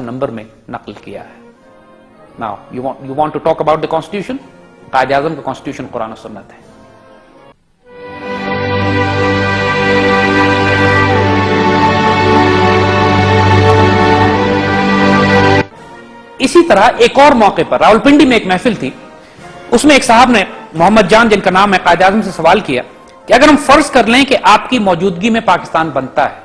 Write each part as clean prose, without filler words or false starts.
Number میں نقل کیا ہے. Now, you want to talk about the constitution? Quaid Azam کا constitution قرآن و سنت ہے. اسی طرح ایک اور موقع پر راولپنڈی میں ایک محفل تھی، اس میں ایک صاحب نے محمد جان جن کا نام ہے قائد اعظم سے سوال کیا کہ اگر ہم فرض کر لیں کہ آپ کی موجودگی میں پاکستان بنتا ہے،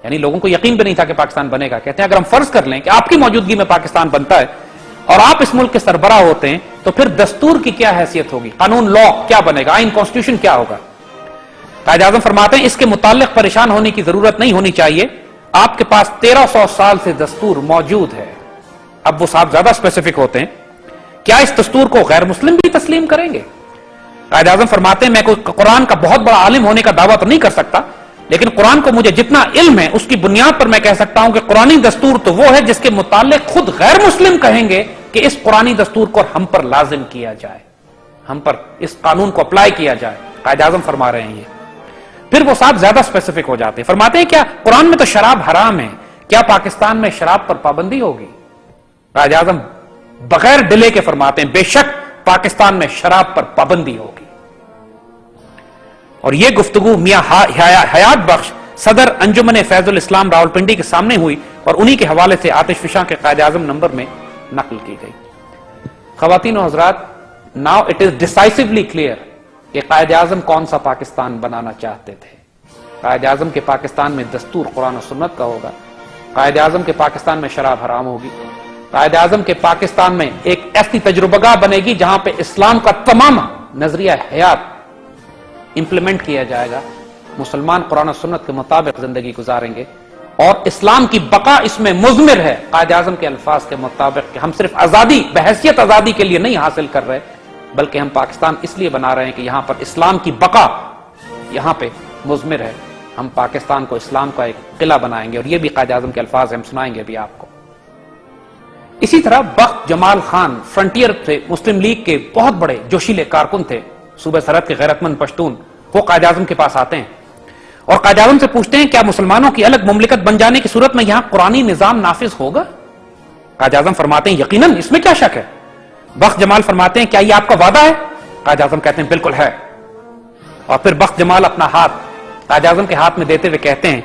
یعنی لوگوں کو یقین بھی نہیں تھا کہ پاکستان بنے گا، کہتے ہیں اگر ہم فرض کر لیں کہ آپ کی موجودگی میں پاکستان بنتا ہے اور آپ اس ملک کے سربراہ ہوتے ہیں تو پھر دستور کی کیا حیثیت ہوگی، قانون لا کیا بنے گا، آئین کانسٹیٹیوشن کیا ہوگا. قائد اعظم فرماتے ہیں اس کے متعلق پریشان ہونے کی ضرورت نہیں ہونی چاہیے، آپ کے پاس 1300 سال سے دستور موجود ہے. اب وہ صاحب زیادہ اسپیسیفک ہوتے ہیں، کیا اس دستور کو غیر مسلم بھی تسلیم کریں گے؟ قائد اعظم فرماتے ہیں میں کوئی قرآن کا بہت بڑا عالم ہونے کا دعویٰ تو نہیں کر سکتا، لیکن قرآن کو مجھے جتنا علم ہے اس کی بنیاد پر میں کہہ سکتا ہوں کہ قرآنی دستور تو وہ ہے جس کے متعلق خود غیر مسلم کہیں گے کہ اس قرآنی دستور کو ہم پر لازم کیا جائے، ہم پر اس قانون کو اپلائی کیا جائے. قائد اعظم فرما رہے ہیں یہ. پھر وہ صاحب زیادہ اسپیسیفک ہو جاتے ہیں، فرماتے ہیں کیا قرآن میں تو شراب حرام ہے، کیا پاکستان میں شراب پر پابندی ہوگی؟ قائد اعظم بغیر ڈلے کے فرماتے ہیں بے شک پاکستان میں شراب پر پابندی ہوگی. اور یہ گفتگو میاں حیات بخش صدر انجمن فیض الاسلام راولپنڈی کے سامنے ہوئی اور انہی کے حوالے سے آتش فشاں کے قائد اعظم نمبر میں نقل کی گئی. خواتین و حضرات، now it is decisively clear کہ قائد اعظم کون سا پاکستان بنانا چاہتے تھے. قائد اعظم کے پاکستان میں دستور قرآن و سنت کا ہوگا، قائد اعظم کے پاکستان میں شراب حرام ہوگی، قائد اعظم کے پاکستان میں ایک ایسی تجربہ گاہ بنے گی جہاں پہ اسلام کا تمام نظریہ حیات امپلیمنٹ کیا جائے گا، مسلمان قرآن و سنت کے مطابق زندگی گزاریں گے، اور اسلام کی بقا اس میں مضمر ہے. قائد اعظم کے الفاظ کے مطابق کہ ہم صرف آزادی بحیثیت آزادی کے لیے نہیں حاصل کر رہے، بلکہ ہم پاکستان اس لیے بنا رہے ہیں کہ یہاں پر اسلام کی بقا یہاں پہ مضمر ہے. ہم پاکستان کو اسلام کا ایک قلعہ بنائیں گے، اور یہ بھی قائد اعظم کے الفاظ ہم سنائیں گے ابھی آپ کو. اسی طرح بخت جمال خان فرنٹیئر سے مسلم لیگ کے بہت بڑے جوشیلے کارکن تھے، صوبہ سرحد کے غیرت مند پشتون، وہ قائد اعظم کے پاس آتے ہیں اور قائد اعظم سے پوچھتے ہیں کیا مسلمانوں کی الگ مملکت بن جانے کی صورت میں یہاں قرآنی نظام نافذ ہوگا؟ قائد اعظم فرماتے ہیں یقیناً، اس میں کیا شک ہے. بخت جمال فرماتے ہیں کیا یہ آپ کا وعدہ ہے؟ قائد اعظم کہتے ہیں بالکل ہے. اور پھر بخت جمال اپنا ہاتھ قائد اعظم کے ہاتھ میں دیتے ہوئے کہتے ہیں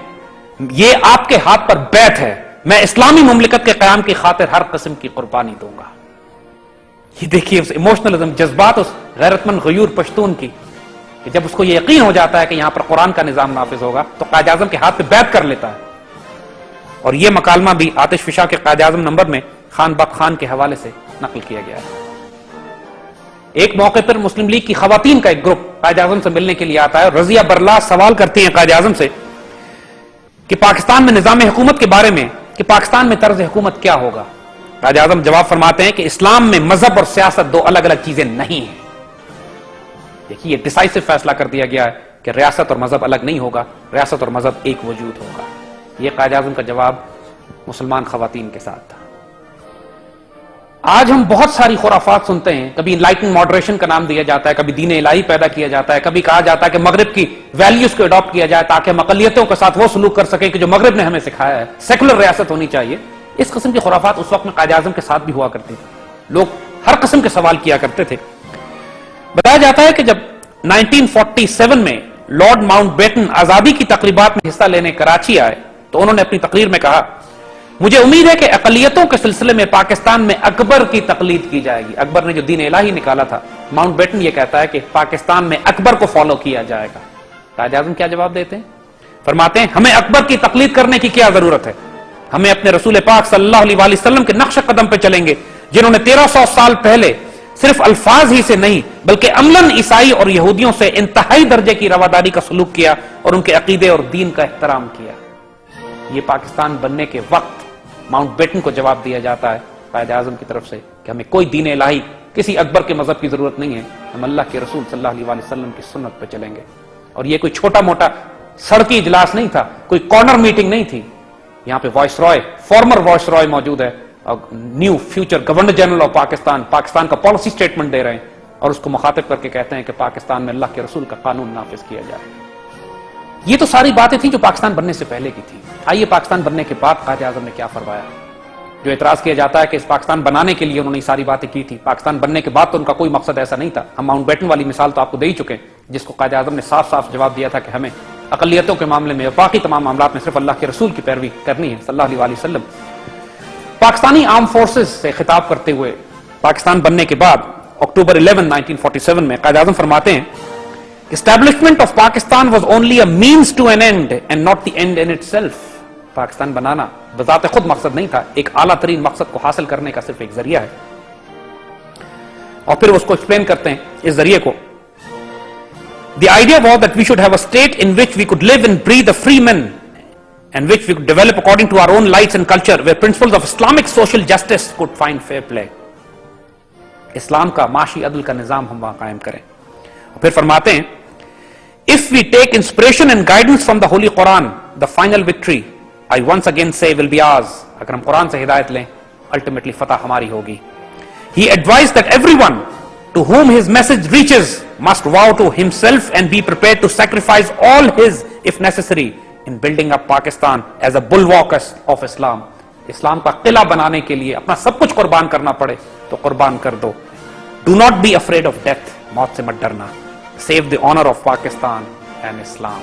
یہ آپ کے ہاتھ پر بیعت ہے، میں اسلامی مملکت کے قیام کی خاطر ہر قسم کی قربانی دوں گا. یہ دیکھیے اس ایموشنلزم، جذبات اس غیرت مند غیور پشتون کی، کہ جب اس کو یہ یقین ہو جاتا ہے کہ یہاں پر قرآن کا نظام نافذ ہوگا تو قائد اعظم کے ہاتھ پہ بیعت کر لیتا ہے. اور یہ مکالمہ بھی آتش فشاں کے قائد اعظم نمبر میں خان بخت خان کے حوالے سے نقل کیا گیا ہے. ایک موقع پر مسلم لیگ کی خواتین کا ایک گروپ قائد اعظم سے ملنے کے لیے آتا ہے اور رضیہ برلا سوال کرتی ہیں قائد اعظم سے کہ پاکستان میں نظام حکومت کے بارے میں کہ پاکستان میں طرز حکومت کیا ہوگا. قائد اعظم جواب فرماتے ہیں کہ اسلام میں مذہب اور سیاست دو الگ الگ چیزیں نہیں ہیں. دیکھیے یہ ڈیسائسو فیصلہ کر دیا گیا ہے کہ ریاست اور مذہب الگ نہیں ہوگا، ریاست اور مذہب ایک وجود ہوگا. یہ قائد اعظم کا جواب مسلمان خواتین کے ساتھ تھا. آج ہم بہت ساری خرافات سنتے ہیں، کبھی انلائٹن ماڈریشن کا نام دیا جاتا ہے، کبھی دین الہی پیدا کیا جاتا ہے، کبھی کہا جاتا ہے کہ مغرب کی ویلیوز کو اڈاپٹ کیا جائے تاکہ ہم اقلیتوں کے ساتھ وہ سلوک کر سکیں کہ جو مغرب نے ہمیں سکھایا ہے، سیکولر ریاست ہونی چاہیے. اس قسم کی خرافات اس وقت میں قائد اعظم کے ساتھ بھی ہوا کرتی تھی. لوگ ہر قسم کے سوال کیا کرتے تھے. بتایا جاتا ہے کہ جب 1947 میں لارڈ ماؤنٹ بیٹن آزادی کی تقریبات میں حصہ لینے کراچی آئے تو انہوں نے اپنی تقریر میں کہا مجھے امید ہے کہ اقلیتوں کے سلسلے میں پاکستان میں اکبر کی تقلید کی جائے گی. اکبر نے جو دین الہی نکالا تھا، ماؤنٹ بیٹن یہ کہتا ہے کہ پاکستان میں اکبر کو فالو کیا جائے گا. قائد اعظم کیا جواب دیتے ہیں؟ فرماتے ہیں ہمیں اکبر کی تقلید کرنے کی کیا ضرورت ہے، ہمیں اپنے رسول پاک صلی اللہ علیہ وآلہ وسلم کے نقش قدم پہ چلیں گے جنہوں نے 1300 سال پہلے صرف الفاظ ہی سے نہیں بلکہ عملاً عیسائی اور یہودیوں سے انتہائی درجے کی رواداری کا سلوک کیا اور ان کے عقیدے اور دین کا احترام کیا. یہ پاکستان بننے کے وقت ماؤنٹ بیٹن کو جواب دیا جاتا ہے قائد اعظم کی طرف سے کہ ہمیں کوئی دین الہی، کسی اکبر کے مذہب کی ضرورت نہیں ہے، ہم اللہ کے رسول صلی اللہ علیہ وآلہ وسلم کی سنت پہ چلیں گے. اور یہ کوئی چھوٹا موٹا سڑکی اجلاس نہیں تھا، کوئی کارنر میٹنگ نہیں تھی. یہاں پہ وائس رائے، فارمر وائس رائے موجود ہے، new future governor general of Pakistan کا پالیسی سٹیٹمنٹ دے رہے ہیں اور اس کو مخاطب کر کے کہتے ہیں کہ پاکستان میں اللہ کے رسول کا قانون نافذ کیا جائے. یہ تو ساری باتیں تھیں جو پاکستان بننے سے پہلے کی تھی. آئیے پاکستان بننے کے بعد قائد اعظم نے کیا فرمایا. جو اعتراض کیا جاتا ہے کہ اس پاکستان بنانے کے لیے انہوں نے یہ ساری باتیں کی تھی، پاکستان بننے کے بعد تو ان کا کوئی مقصد ایسا نہیں تھا. ہم ماؤنٹ بیٹن والی مثال تو آپ کو دے ہی چکے ہیں، جس کو قائد اعظم نے صاف صاف جواب دیا تھا کہ ہمیں اقلیتوں کے معاملے میں، باقی تمام معاملات میں صرف اللہ کے رسول کی پیروی کرنی ہے صلی اللہ علیہ وسلم. پاکستانی آرم فورسز سے خطاب کرتے ہوئے پاکستان بننے کے بعد اکتوبر 11 1947 میں قائد اعظم فرماتے ہیں establishment of Pakistan was only a means to an end and not the end in itself. Pakistan بنانا بذات خود مقصد نہیں تھا، ایک اعلیٰ ترین مقصد کو حاصل کرنے کا صرف ایک ذریعہ ہے. اور پھر اس کو ایکسپلین کرتے ہیں اس ذریعے کو. The idea was that we should have a state in which we could live and breathe a free men and which we could develop according to our own lights and culture, where principles of Islamic social justice could find fair play. اسلام کا معاشی عدل کا نظام ہم وہاں قائم کریں. پھر فرماتے ہیں if we take inspiration and guidance from the Holy Quran, the final victory, I once again say, will be ours. اگر ہم قرآن سے ہدایت لیں ultimately فتح ہماری ہوگی. He advised that everyone to whom his message reaches must vow to himself and be prepared to sacrifice all his, if necessary, in building up Pakistan as a bulwark of Islam. اسلام کا قلعہ بنانے کے لیے اپنا سب کچھ قربان کرنا پڑے تو قربان کر دو. Do not be afraid of death. موت سے مت ڈرنا. Save the honor of Pakistan and Islam.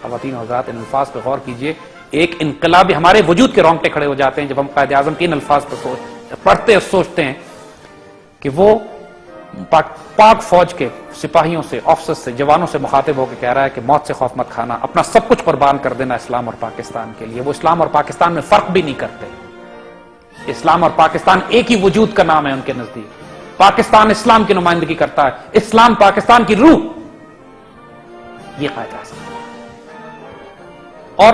خواتین و حضرات ان الفاظ پہ غور کیجئے. ایک انقلابی ہمارے وجود کے رونگٹے کھڑے ہو جاتے ہیں جب ہم قائد اعظم کے ان الفاظ پر پڑھتے اور سوچتے ہیں کہ وہ پاک فوج کے سپاہیوں سے، آفسرز سے، جوانوں سے مخاطب ہو کے کہہ رہا ہے کہ موت سے خوف مت کھانا، اپنا سب کچھ قربان کر دینا اسلام اور پاکستان کے لیے. وہ اسلام اور پاکستان میں فرق بھی نہیں کرتے. اسلام اور پاکستان ایک ہی وجود کا نام ہے ان کے نزدیک. پاکستان اسلام کی نمائندگی کرتا ہے، اسلام پاکستان کی روح. یہ قائد اعظم. اور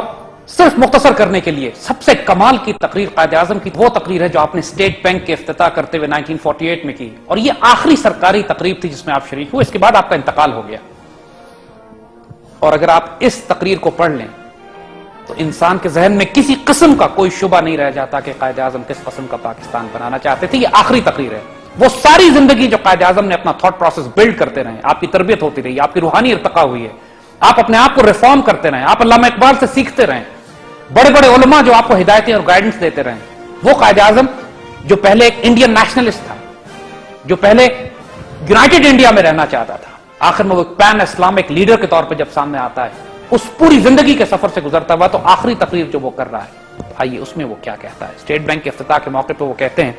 صرف مختصر کرنے کے لیے سب سے کمال کی تقریر قائد اعظم کی وہ تقریر ہے جو آپ نے اسٹیٹ بینک کے افتتاح کرتے ہوئے 1948 میں کی، اور یہ آخری سرکاری تقریب تھی جس میں آپ شریک ہوئے. اس کے بعد آپ کا انتقال ہو گیا. اور اگر آپ اس تقریر کو پڑھ لیں تو انسان کے ذہن میں کسی قسم کا کوئی شبہ نہیں رہ جاتا کہ قائد اعظم کس قسم کا پاکستان بنانا چاہتے تھے. یہ آخری تقریر ہے. وہ ساری زندگی جو قائد اعظم نے اپنا تھاٹ پروسیس بلڈ کرتے رہے، آپ کی تربیت ہوتی رہی، آپ کی روحانی ارتقا ہوئی ہے، آپ اپنے آپ کو ریفارم کرتے رہے، آپ علامہ اقبال سے سیکھتے رہے، بڑے بڑے علماء جو آپ کو ہدایتیں اور گائیڈنس دیتے رہے. وہ قائد اعظم جو پہلے ایک انڈین نیشنلسٹ تھا، جو پہلے یونائٹڈ انڈیا میں رہنا چاہتا تھا، آخر میں وہ پین اسلامک لیڈر کے طور پہ جب سامنے آتا ہے، اس پوری زندگی کے سفر سے گزرتا ہوا تو آخری تقریر جو وہ کر رہا ہے، آئیے اس میں وہ کیا کہتا ہے. اسٹیٹ بینک کے افتتاح کے موقع پہ وہ کہتے ہیں،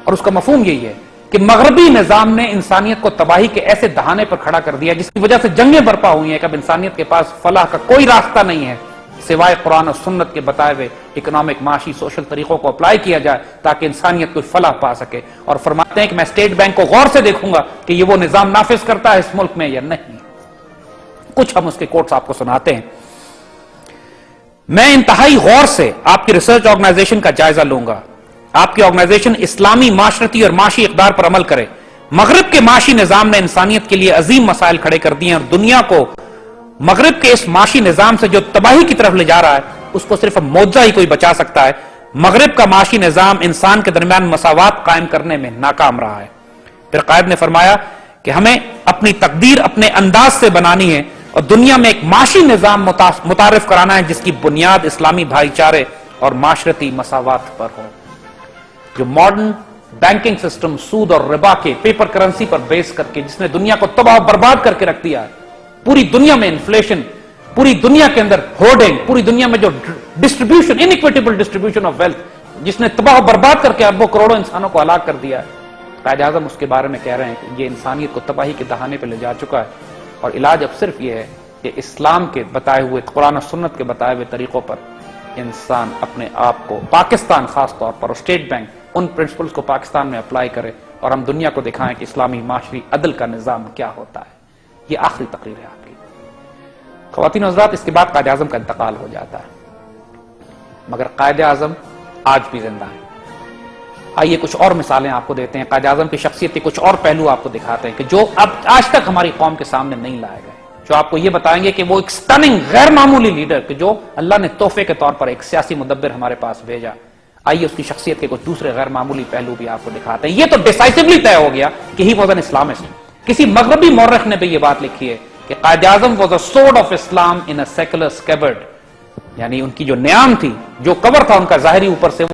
اور اس کا مفہوم یہی ہے کہ مغربی نظام نے انسانیت کو تباہی کے ایسے دہانے پر کھڑا کر دیا جس کی وجہ سے جنگیں برپا ہوئی ہیں کہ اب انسانیت کے پاس فلاح کا کوئی راستہ نہیں ہے سوائے قرآن اور سنت کے بتائے ہوئے اکنامک، معاشی، سوشل طریقوں کو اپلائی کیا جائے تاکہ انسانیت کوئی فلاح پا سکے. اور فرماتے ہیں کہ میں اسٹیٹ بینک کو غور سے دیکھوں گا کہ یہ وہ نظام نافذ کرتا ہے اس ملک میں یا نہیں. کچھ ہم اس کے کوٹس آپ کو سناتے ہیں. میں انتہائی غور سے آپ کی ریسرچ آرگنائزیشن کا جائزہ لوں گا. آپ کی آرگنائزیشن اسلامی معاشرتی اور معاشی اقدار پر عمل کرے. مغرب کے معاشی نظام نے انسانیت کے لیے عظیم مسائل کھڑے کر دیے اور دنیا کو مغرب کے اس معاشی نظام سے جو تباہی کی طرف لے جا رہا ہے اس کو صرف معجزہ ہی کوئی بچا سکتا ہے. مغرب کا معاشی نظام انسان کے درمیان مساوات قائم کرنے میں ناکام رہا ہے. پھر قائد نے فرمایا کہ ہمیں اپنی تقدیر اپنے انداز سے بنانی ہے اور دنیا میں ایک معاشی نظام متعارف کرانا ہے جس کی بنیاد اسلامی بھائی چارے اور معاشرتی مساوات پر ہو. جو ماڈرن بینکنگ سسٹم سود اور ربا کے پیپر کرنسی پر بیس کر کے جس نے دنیا کو تباہ و برباد کر کے رکھ دیا ہے، پوری دنیا میں انفلیشن، پوری دنیا کے اندر ہورڈنگ، پوری دنیا میں جو ڈسٹریبیوشن، انیکویٹیبل ڈسٹریبیوشن آف ویلتھ جس نے تباہ و برباد کر کے اربوں کروڑوں انسانوں کو ہلاک کر دیا ہے، قائد اعظم اس کے بارے میں کہہ رہے ہیں کہ یہ انسانیت کو تباہی کے دہانے پہ لے جا چکا ہے اور علاج اب صرف یہ ہے کہ اسلام کے بتائے ہوئے، قرآن و سنت کے بتائے ہوئے طریقوں پر انسان اپنے آپ کو، پاکستان خاص طور پر اور اسٹیٹ بینک ان پرنسپلز کو پاکستان میں اپلائی کرے اور ہم دنیا کو دکھائیں کہ اسلامی معاشری عدل کا نظام کیا ہوتا ہے. یہ آخری تقریر ہے آپ کی. خواتین و حضرات، اس کے بعد قائد اعظم کا انتقال ہو جاتا ہے، مگر قائد اعظم آج بھی زندہ ہیں. آئیے کچھ اور مثالیں آپ کو دیتے ہیں. قائد اعظم کی شخصیت کے کچھ اور پہلو آپ کو دکھاتے ہیں کہ جو اب آج تک ہماری قوم کے سامنے نہیں لائے گئے، جو آپ کو یہ بتائیں گے کہ وہ ایک سٹننگ غیر معمولی لیڈر کہ جو اللہ نے تحفے کے طور پر ایک سیاسی مدبر ہمارے پاس بھیجا. آئیے اس کی شخصیت کے کچھ دوسرے غیر معمولی پہلو بھی آپ کو دکھاتے ہیں. یہ تو ڈیسائسولی طے ہو گیا کہ ہی واز این اسلامسٹ. کسی مغربی مورخ نے بھی یہ بات لکھی ہے کہ Quaid Azam was a sword of Islam in a secular scabbard, یعنی ان کی جو نیام تھی، جو کور تھا ان کا ظاہری اوپر سے